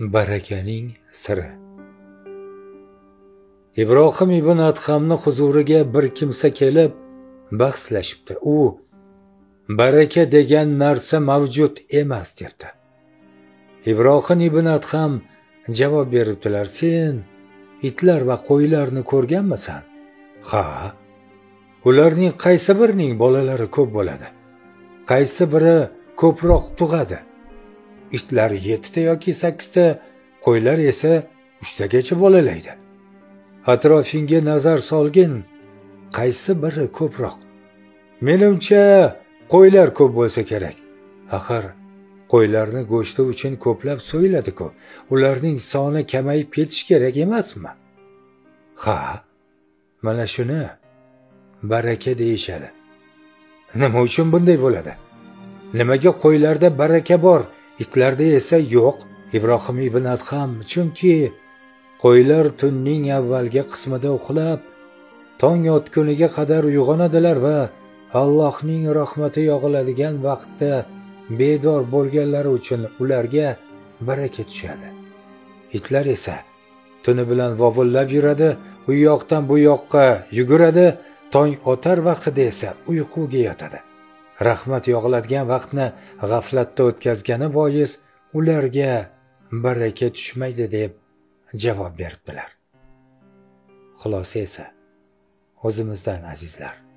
Barakaning siri. Ibrohim ibn Adhamni huzuriga bir kimsa kelib bahslashibdi. U baraka degan narsa mavjud emas debdi. Ibrohim ibn Adham javob beribdilar: sen itlar va qo'ylarni ko'rganmisan? Ha. Ularning qaysi birining bolalari ko'p bo'ladi? Qaysi biri ko'proq tug'adi? Itlar 7 ta yoki 8 ta, qo'ylar esa 3 tagacha bolalaydi. Atrofingga nazar solgin, qaysi biri ko'proq? Menimcha qo'ylar ko'p bo'lsa kerak. Axir qo'ylarni go'shti uchun ko'plab so'yiladi-ku. Ularning soni kamayib ketishi kerak emasmi? Ha, mana shuni baraka deyishadi. Nima uchun bunday bo'ladi? Nimaga qo'ylarda baraka bor, itlarda esa yo'q? Ibrohim ibn Adham: chunki qo'ylar tunning avvalgi qismida uxlab, tong otguniga qadar uyg'onadilar va Allohning rahmati yog'iladigan vaqtda bedor bo'lganlari uchun ularga baraka tushadi. Itlar esa tuni bilan vovullab yuradi, u yoqdan bu yoqqa yuguradi, tong otar vaqtida esa uyquga yotadi. Rahmat yog'iladigan vaqtni g'aflatda o'tkazgani bois ularga baraka tushmaydi deb javob beribdilar. Xulosa esa o'zimizdan azizlar.